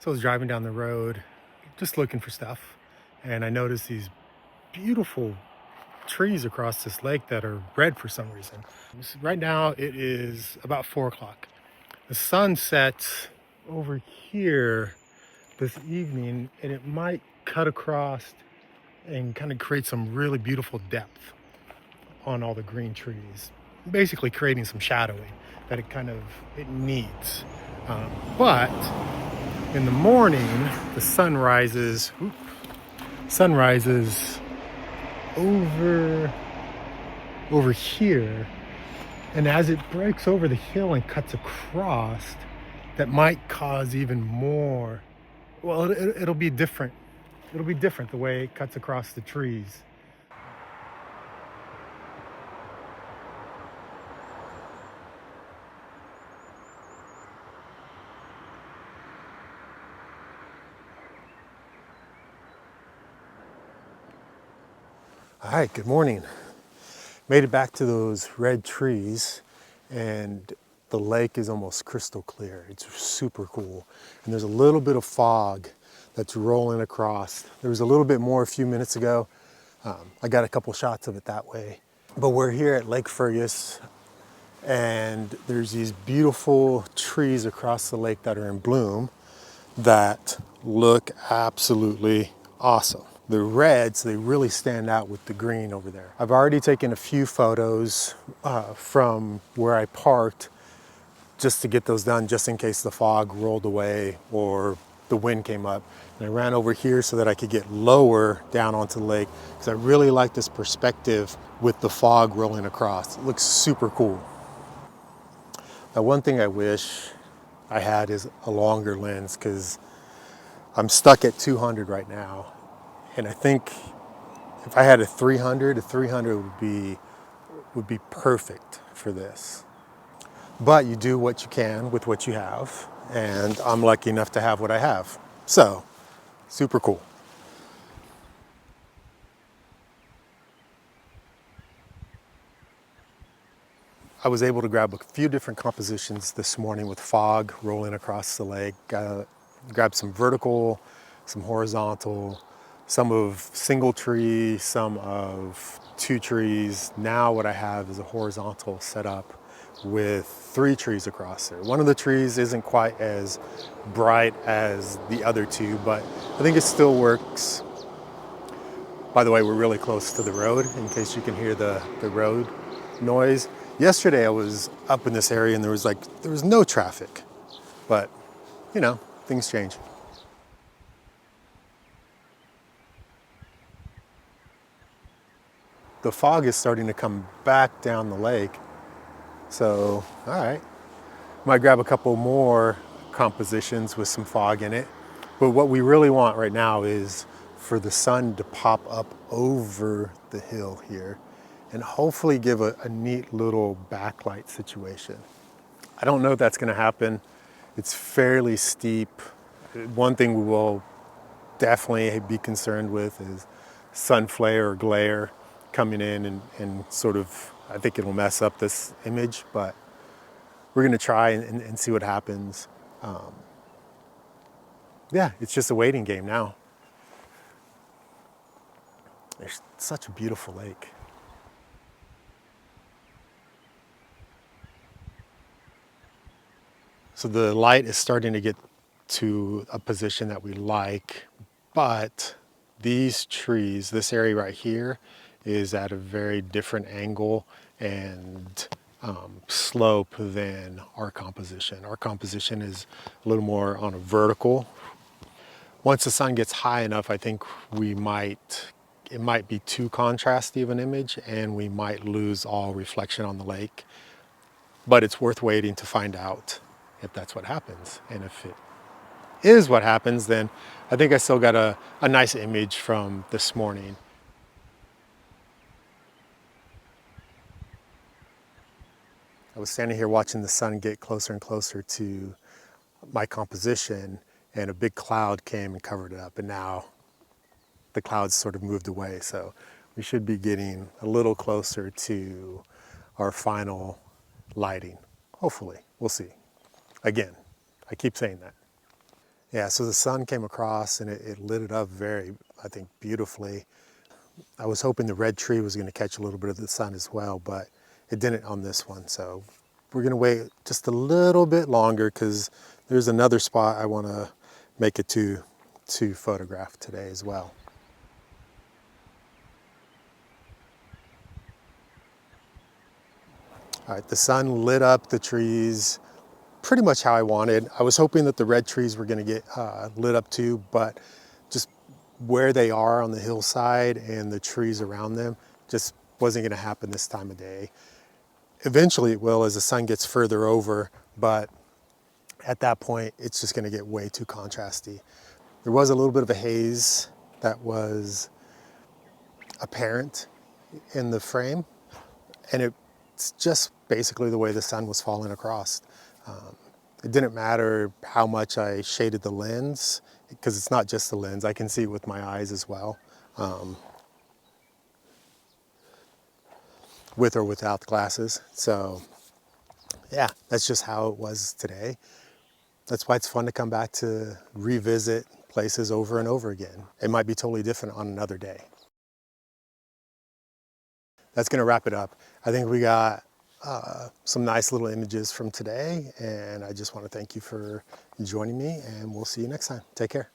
So I was driving down the road, just looking for stuff, and I noticed these beautiful trees across this lake that are red for some reason. Right now it is about 4 o'clock. The sun sets over here this evening, and it might cut across and kind of create some really beautiful depth on all the green trees, basically creating some shadowing that it needs. But in the morning, the sun rises over here, and as it breaks over the hill and cuts across, that might cause even more. Well, it'll be different. It'll be different the way it cuts across the trees. All right, good morning. Made it back to those red trees, and the lake is almost crystal clear. It's super cool. And there's a little bit of fog that's rolling across. There was a little bit more a few minutes ago. I got a couple shots of it that way. But we're here at Lake Fergus, and there's these beautiful trees across the lake that are in bloom that look absolutely awesome. The reds, they really stand out with the green over there. I've already taken a few photos from where I parked just to get those done, just in case the fog rolled away or the wind came up. And I ran over here so that I could get lower down onto the lake, because I really like this perspective with the fog rolling across. It looks super cool. Now, one thing I wish I had is a longer lens, because I'm stuck at 200 right now. And I think if I had a 300 would be perfect for this. But you do what you can with what you have, and I'm lucky enough to have what I have. So, super cool. I was able to grab a few different compositions this morning with fog rolling across the lake. Grabbed some vertical, some horizontal, some of single tree, some of two trees. Now what I have is a horizontal setup with 3 trees across there. One of the trees isn't quite as bright as the other 2, but I think it still works. By the way, we're really close to the road, in case you can hear the road noise. Yesterday I was up in this area and there was no traffic, but you know, things change. The fog is starting to come back down the lake. So, all right, might grab a couple more compositions with some fog in it. But what we really want right now is for the sun to pop up over the hill here and hopefully give a neat little backlight situation. I don't know if that's gonna happen. It's fairly steep. One thing we will definitely be concerned with is sun flare or glare coming in and sort of, I think it'll mess up this image, but we're gonna try and see what happens. Yeah, it's just a waiting game now. There's such a beautiful lake. So the light is starting to get to a position that we like, but these trees, this area right here, is at a very different angle and slope than our composition. Our composition is a little more on a vertical. Once the sun gets high enough, I think it might be too contrasty of an image, and we might lose all reflection on the lake. But it's worth waiting to find out if that's what happens. And if it is what happens, then I think I still got a nice image from this morning. I was standing here watching the sun get closer and closer to my composition, and a big cloud came and covered it up, and now the clouds sort of moved away. So we should be getting a little closer to our final lighting. Hopefully, we'll see. Again, I keep saying that. Yeah, so the sun came across and it lit it up very, I think, beautifully. I was hoping the red tree was going to catch a little bit of the sun as well, but it didn't on this one. So we're going to wait just a little bit longer because there's another spot I want to make it to photograph today as well. All right, the sun lit up the trees pretty much how I wanted. I was hoping that the red trees were going to get lit up too, but just where they are on the hillside and the trees around them just wasn't going to happen this time of day. Eventually it will as the sun gets further over, but at that point it's just going to get way too contrasty. There was a little bit of a haze that was apparent in the frame, and it's just basically the way the sun was falling across. It didn't matter how much I shaded the lens, because it's not just the lens. I can see it with my eyes as well, with or without glasses. So yeah, that's just how it was today. That's why it's fun to come back to revisit places over and over again. It might be totally different on another day. That's gonna wrap it up. I think we got some nice little images from today, and I just want to thank you for joining me, and we'll see you next time. Take care.